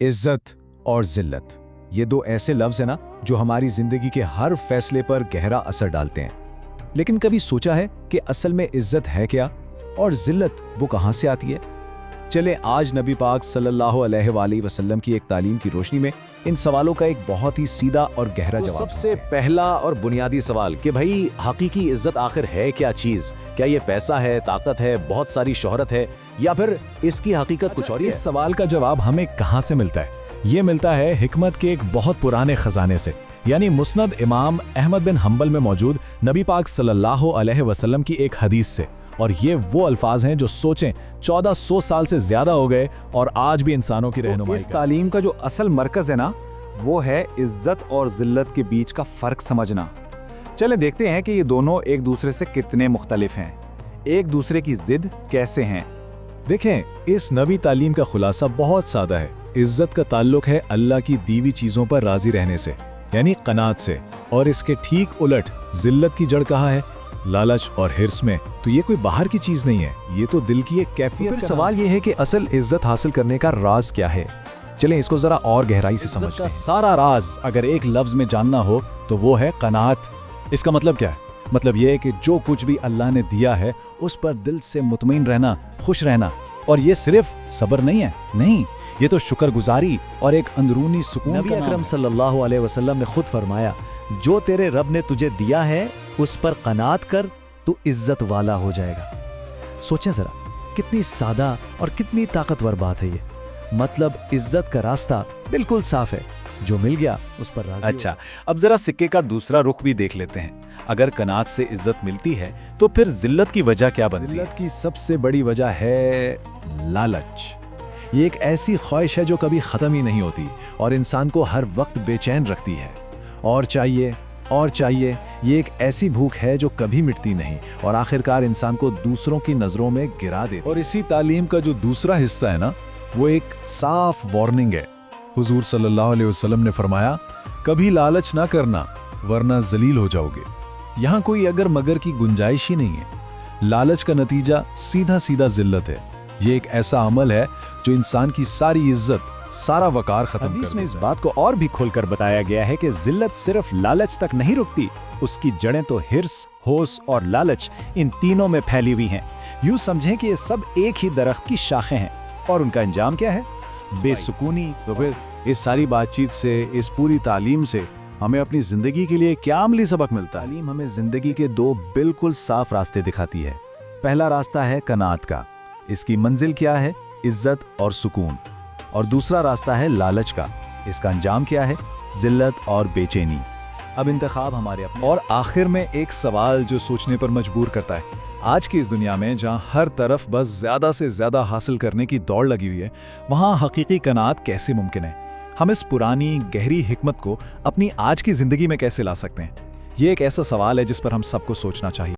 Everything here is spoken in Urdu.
عزت اور ذلت، یہ دو ایسے لفظ ہیں نا جو ہماری زندگی کے ہر فیصلے پر گہرا اثر ڈالتے ہیں۔ لیکن کبھی سوچا ہے کہ اصل میں عزت ہے کیا اور ذلت وہ کہاں سے آتی ہے؟ چلیں آج نبی پاک صلی اللہ علیہ وآلہ وسلم کی ایک تعلیم کی روشنی میں ان سوالوں کا ایک بہت ہی سیدھا اور گہرا جواب۔ سب سے پہلا اور بنیادی سوال کہ بھائی حقیقی عزت آخر ہے کیا چیز؟ کیا یہ پیسہ ہے، طاقت ہے، بہت ساری شہرت ہے، یا پھر اس کی حقیقت کچھ اور ہی ہے؟ اس سوال کا جواب ہمیں کہاں سے ملتا ہے؟ یہ ملتا ہے حکمت کے ایک بہت پرانے خزانے سے، یعنی مسند امام احمد بن حنبل میں موجود نبی پاک صلی اللہ علیہ وسلم کی ایک حدیث سے۔ اور یہ وہ الفاظ ہیں جو سوچیں 1400 سال سے زیادہ ہو گئے اور آج بھی انسانوں کی رہنمائی اس تعلیم کا جو اصل مرکز ہے نا، وہ ہے عزت اور ذلت کے بیچ کا فرق سمجھنا۔ چلیں دیکھتے ہیں کہ یہ دونوں ایک دوسرے سے کتنے مختلف ہیں، ایک دوسرے کی ضد کیسے ہیں۔ دیکھیں، اس نبی تعلیم کا خلاصہ بہت سادہ ہے۔ عزت کا تعلق ہے اللہ کی دی ہوئی چیزوں پر راضی رہنے سے، یعنی قناعت سے، اور اس کے ٹھیک الٹ ذلت کی جڑ کہاں ہے؟ لالچ اور ہرس میں۔ تو یہ کوئی باہر کی چیز نہیں ہے، یہ تو دل کی ایک کیفیت۔ پھر سوال یہ ہے کہ اصل عزت حاصل کرنے کا راز کیا ہے؟ چلیں اس کو ذرا اور گہرائی سے عزت سمجھتے کا ہیں۔ سارا راز اگر ایک لفظ میں جاننا ہو تو وہ ہے قناعت۔ اس کا مطلب کیا ہے؟ مطلب یہ ہے کہ جو کچھ بھی اللہ نے دیا ہے اس پر دل سے مطمئن رہنا، خوش رہنا۔ اور یہ صرف صبر نہیں ہے، نہیں، یہ تو شکر گزاری اور ایک اندرونی سکون نبی کا نام اکرم ہے۔ صلی اللہ علیہ وسلم نے خود فرمایا، جو تیرے رب نے تجھے دیا ہے اس پر قناعت کر تو عزت والا ہو جائے گا۔ سوچیں ذرا، کتنی سادہ اور کتنی طاقتور بات ہے یہ۔ مطلب عزت کا راستہ بالکل صاف ہے، جو مل گیا اس پر راضی ہو۔ اچھا، اب ذرا سکے کا دوسرا رخ بھی دیکھ لیتے ہیں۔ اگر قناعت سے عزت ملتی ہے تو پھر ذلت کی وجہ کیا بنتی ہے؟ ذلت کی سب سے بڑی وجہ ہے لالچ۔ یہ ایک ایسی خواہش ہے جو کبھی ختم ہی نہیں ہوتی اور انسان کو ہر وقت بے چین رکھتی ہے۔ اور چاہیے اور چاہیے، یہ ایک ایسی بھوک ہے جو کبھی مٹتی نہیں اور آخرکار انسان کو دوسروں کی نظروں میں گرا دیتی ہے۔ اور اسی تعلیم کا جو دوسرا حصہ ہے نا، وہ ایک صاف وارننگ ہے۔ حضور صلی اللہ علیہ وسلم نے فرمایا، کبھی لالچ نہ کرنا ورنہ ذلیل ہو جاؤ گے۔ یہاں کوئی اگر مگر کی گنجائش ہی نہیں ہے۔ لالچ کا نتیجہ سیدھا سیدھا ذلت ہے۔ یہ ایک ایسا عمل ہے جو انسان کی ساری عزت، سارا وقار ختم کر حدیث میں اس دیتا ہے۔ بات کو اور بھی کھول کر بتایا گیا ہے کہ ذلت صرف لالچ تک نہیں رکتی، اس کی جڑیں تو ہرس، ہوس اور لالچ ان تینوں میں پھیلی ہوئی ہیں۔ یوں سمجھیں کہ یہ سب ایک ہی درخت کی شاخیں ہیں، اور ان کا انجام کیا ہے؟ بے سکونی۔ تو پھر اس ساری بات چیت سے، اس پوری تعلیم سے ہمیں اپنی زندگی کے لیے کیا عملی سبق ملتا ہے؟ تعلیم ہمیں زندگی کے دو بالکل صاف راستے دکھاتی ہے۔ پہلا راستہ ہے قناعت کا، اس کی منزل کیا ہے؟ عزت اور سکون۔ اور دوسرا راستہ ہے لالچ کا، اس کا انجام کیا ہے؟ ذلت اور بے چینی۔ اب انتخاب ہمارے اپنے۔ اور آخر میں ایک سوال جو سوچنے پر مجبور کرتا ہے، آج کی اس دنیا میں جہاں ہر طرف بس زیادہ سے زیادہ حاصل کرنے کی دوڑ لگی ہوئی ہے، وہاں حقیقی قناعت کیسے ممکن ہے؟ ہم اس پرانی گہری حکمت کو اپنی آج کی زندگی میں کیسے لا سکتے ہیں؟ یہ ایک ایسا سوال ہے جس پر ہم سب کو سوچنا چاہیے۔